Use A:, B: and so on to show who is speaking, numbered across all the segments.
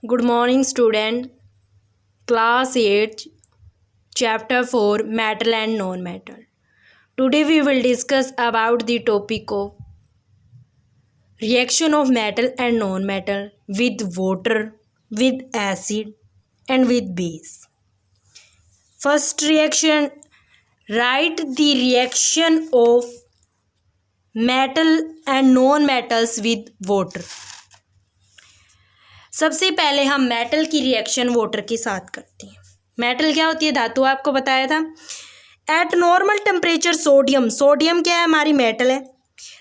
A: Good morning, student. Class 8, Chapter 4, Metal and Non-Metal. Today we will discuss about the topic of reaction of metal and non-metal with water, with acid, and with base. First reaction, write the reaction of metal and non-metals with water. सबसे पहले हम metal की reaction water के साथ करते हैं। Metal क्या होती है? धातु। आपको बताया था। एट नॉर्मल टेम्परेचर सोडियम क्या है? हमारी मेटल है।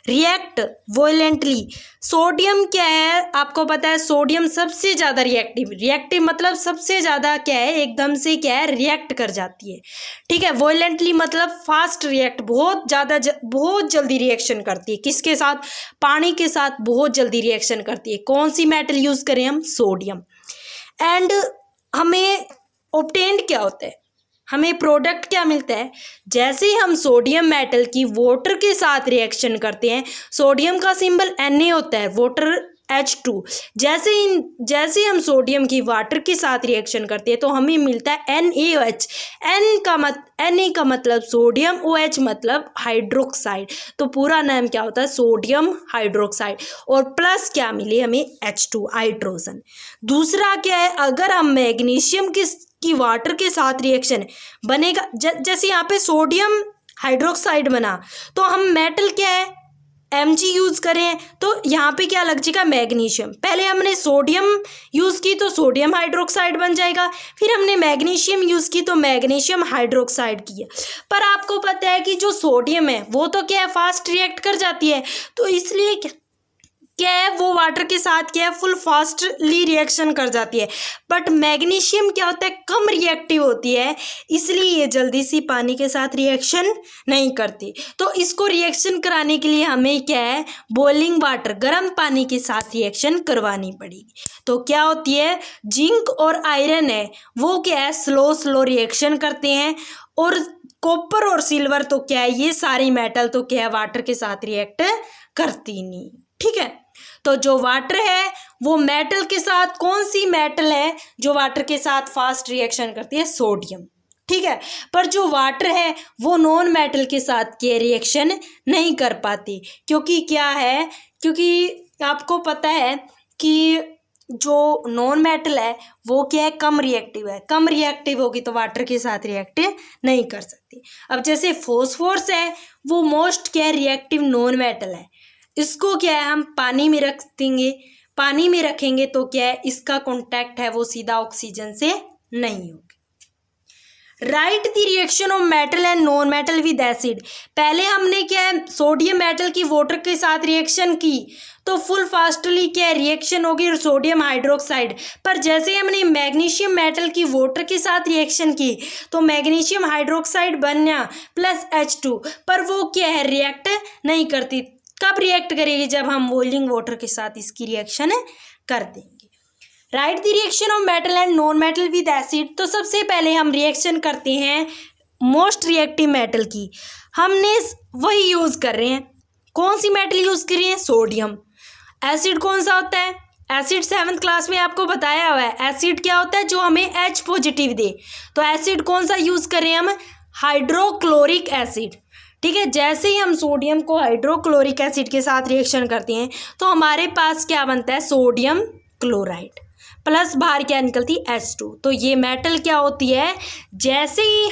A: रिएक्ट वोलेंटली, सोडियम क्या है? आपको पता है सोडियम सबसे ज़्यादा रिएक्टिव मतलब सबसे ज़्यादा क्या है, एकदम से क्या है, रिएक्ट कर जाती है। ठीक है। वोलेंटली मतलब फास्ट रिएक्ट, बहुत जल्दी रिएक्शन करती है। किसके साथ? पानी के साथ बहुत जल्दी रिएक्शन करती है। कौन सी मेटल यूज़ करें हम? सोडियम। एंड हमें ऑब्टेन्ड क्या होता है, हमें प्रोडक्ट क्या मिलता है? जैसे ही हम सोडियम मेटल की वाटर के साथ रिएक्शन करते हैं, सोडियम का सिंबल Na होता है, वाटर H2। जैसे ही हम सोडियम की वाटर के साथ रिएक्शन करते हैं तो हमें मिलता है NaOH। Na का मतलब सोडियम, OH मतलब हाइड्रोक्साइड। तो पूरा नाम क्या होता है? Sodium hydroxide. और प्लस क्या मिले हमें? H2 hydrogen. दूसरा क्या है? अगर हम मैग्नीशियम की वाटर के साथ रिएक्शन बनेगा, जैसे यहाँ पे सोडियम हाइड्रोक्साइड बना, तो हम मेटल क्या है, Mg यूज़ करें तो यहाँ पे क्या लग जाएगा? मैग्नीशियम। पहले हमने सोडियम यूज़ की तो सोडियम हाइड्रोक्साइड बन जाएगा, फिर हमने मैग्नीशियम यूज़ की तो मैग्नीशियम हाइड्रोक्साइड किया। पर आपको पता है कि जो सोडियम है वो तो क्या है, फास्ट रिएक्ट कर जाती है, तो इसलिए क्या है, वो वाटर के साथ क्या है, फुल फास्टली रिएक्शन कर जाती है। बट मैग्नीशियम क्या होता है, कम रिएक्टिव होती है, इसलिए ये जल्दी सी पानी के साथ रिएक्शन नहीं करती। तो इसको रिएक्शन कराने के लिए हमें क्या है, बॉइलिंग वाटर, गर्म पानी के साथ रिएक्शन करवानी पड़ेगी। तो क्या होती है, जिंक और आयरन है वो क्या है, स्लो रिएक्शन करते हैं। और कॉपर और सिल्वर तो क्या है, ये सारी मेटल तो क्या है, वाटर के साथ रिएक्ट करती नहीं। ठीक है। तो जो वाटर है वो मेटल के साथ, कौन सी मेटल है जो वाटर के साथ फास्ट रिएक्शन करती है? सोडियम। ठीक है। पर जो वाटर है वो नॉन मेटल के साथ के रिएक्शन नहीं कर पाती, क्योंकि क्या है, क्योंकि आपको पता है कि जो नॉन मेटल है वो क्या है, कम रिएक्टिव है। कम रिएक्टिव होगी तो वाटर के साथ रिएक्ट नहीं कर सकती। अब जैसे फॉस्फोरस है वो मोस्ट क्या रिएक्टिव नॉन मेटल है, इसको क्या है, हम पानी में रख देंगे, पानी में रखेंगे तो क्या है, इसका कांटेक्ट है वो सीधा ऑक्सीजन से नहीं होगी। Right the reaction of metal and non metal with acid. पहले हमने क्या है, सोडियम मेटल की वाटर के साथ रिएक्शन की तो फुल फास्टली क्या रिएक्शन होगी, सोडियम हाइड्रोक्साइड। पर जैसे हमने मैग्नीशियम मेटल की वाटर के साथ रिएक्शन की तो मैग्नीशियम हाइड्रोक्साइड बना प्लस H2, पर वो क्या है, रिएक्ट नहीं करती। कब रिएक्ट करेगी? जब हम बॉइलिंग वाटर के साथ इसकी रिएक्शन कर देंगे। Right the reaction of metal and non metal with acid. तो सबसे पहले हम रिएक्शन करते हैं मोस्ट रिएक्टिव मेटल की, हमने वही यूज़ कर रहे हैं। कौन सी मेटल यूज़ कर रहे हैं? सोडियम। एसिड कौन सा होता है? एसिड 7th क्लास में आपको बताया हुआ है। एसिड क्या होता है? जो हमें H पॉजिटिव दे। तो एसिड कौन सा यूज़ करें हम? Hydrochloric acid. ठीक है। जैसे ही हम सोडियम को हाइड्रोक्लोरिक एसिड के साथ रिएक्शन करते हैं तो हमारे पास क्या बनता है, सोडियम क्लोराइड, प्लस बाहर क्या निकलती है, H2। तो ये मेटल क्या होती है, जैसे ही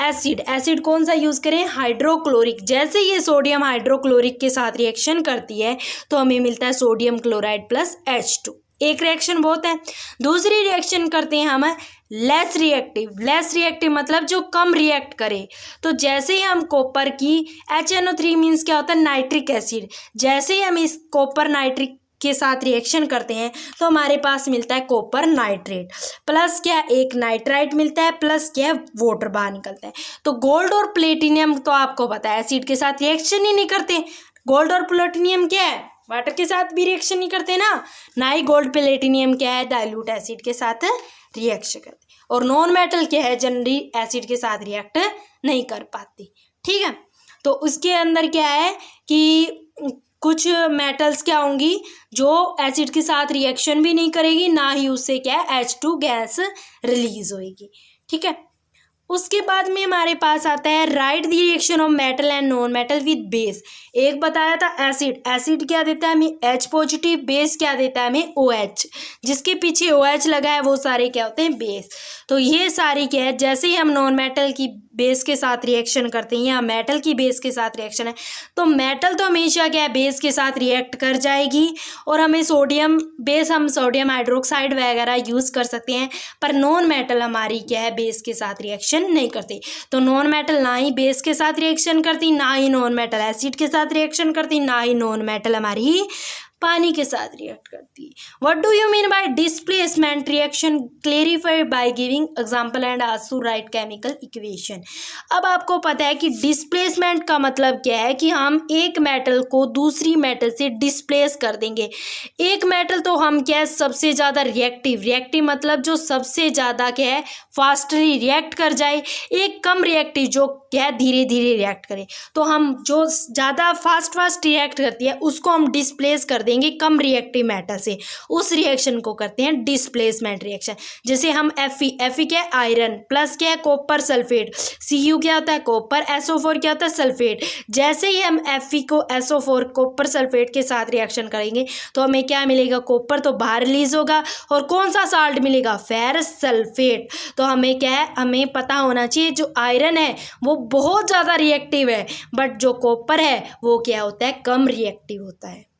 A: एसिड कौन सा यूज़ करें, हाइड्रोक्लोरिक, जैसे ये सोडियम हाइड्रोक्लोरिक के साथ रिएक्शन करती है तो हमें मिलता है सोडियम क्लोराइड प्लस H2। एक रिएक्शन बहुत है। दूसरी रिएक्शन करते हैं हम लेस रिएक्टिव मतलब जो कम रिएक्ट करे। तो जैसे ही हम कॉपर की HNO3 मीन्स क्या होता है, नाइट्रिक एसिड, जैसे ही हम इस कॉपर नाइट्रिक के साथ रिएक्शन करते हैं तो हमारे पास मिलता है कॉपर नाइट्रेट, प्लस क्या, एक नाइट्राइट मिलता है, प्लस क्या, वाटर बाहर निकलता है। तो गोल्ड और प्लेटिनियम तो आपको पता है एसिड के साथ रिएक्शन ही नहीं करते। गोल्ड और प्लेटिनियम क्या है, वाटर के साथ भी रिएक्शन नहीं करते ना ही गोल्ड प्लेटिनियम क्या है, डाइल्यूट एसिड के साथ रिएक्शन करते। और नॉन मेटल क्या है, जनरली एसिड के साथ रिएक्ट नहीं कर पाती। ठीक है। तो उसके अंदर क्या है कि कुछ मेटल्स क्या होंगी जो एसिड के साथ रिएक्शन भी नहीं करेगी, ना ही उससे क्या है H2 गैस रिलीज होएगी। ठीक है, उसके बाद में हमारे पास आता है right the reaction of metal and non metal with base. एक बताया था एसिड, एसिड क्या देता है हमें H पॉजिटिव, बेस क्या देता है हमें OH, जिसके पीछे OH लगा है वो सारे क्या होते हैं बेस। तो ये सारी क्या है, जैसे ही हम नॉन मेटल की बेस के साथ रिएक्शन करते हैं या मेटल की बेस के साथ रिएक्शन है, तो मेटल तो हमेशा क्या है बेस के साथ रिएक्ट कर जाएगी और हमें सोडियम बेस, हम सोडियम हाइड्रोक्साइड वगैरह यूज़ कर सकते हैं, पर नॉन मेटल हमारी क्या है बेस के साथ रिएक्शन नहीं करती। तो नॉन मेटल ना ही बेस के साथ रिएक्शन करती, ना ही नॉन मेटल एसिड के साथ रिएक्शन करती, ना ही नॉन मेटल हमारी पानी के साथ रिएक्ट करती है। What do you mean by displacement reaction, clarified by giving example and also right chemical equation. अब आपको पता है कि डिस्प्लेसमेंट का मतलब क्या है कि हम एक मेटल को दूसरी मेटल से डिस्प्लेस कर देंगे। एक मेटल तो हम क्या है सबसे ज़्यादा रिएक्टिव, रिएक्टिव मतलब जो सबसे ज़्यादा क्या है फास्टली रिएक्ट कर जाए, एक कम रिएक्टिव जो क्या है धीरे धीरे रिएक्ट करे। तो हम जो ज़्यादा फास्ट रिएक्ट करती है उसको हम डिस्प्लेस कर देंगे कम रिएक्टिव मेटल से, उस रिएक्शन को करते हैं डिस्प्लेसमेंट रिएक्शन। जैसे हम Fe क्या है आयरन, प्लस क्या है कॉपर सल्फेट, Cu क्या होता है कॉपर, SO4 क्या होता है सल्फेट। जैसे ही हम Fe को SO4 कॉपर सल्फेट के साथ रिएक्शन करेंगे तो हमें क्या मिलेगा, कॉपर तो बाहर रिलीज होगा और कौन सा साल्ट मिलेगा, फेरस सल्फेट। तो हमें क्या है, हमें पता होना चाहिए जो आयरन है वो बहुत ज़्यादा रिएक्टिव है, बट जो कॉपर है वो क्या होता है कम रिएक्टिव होता है।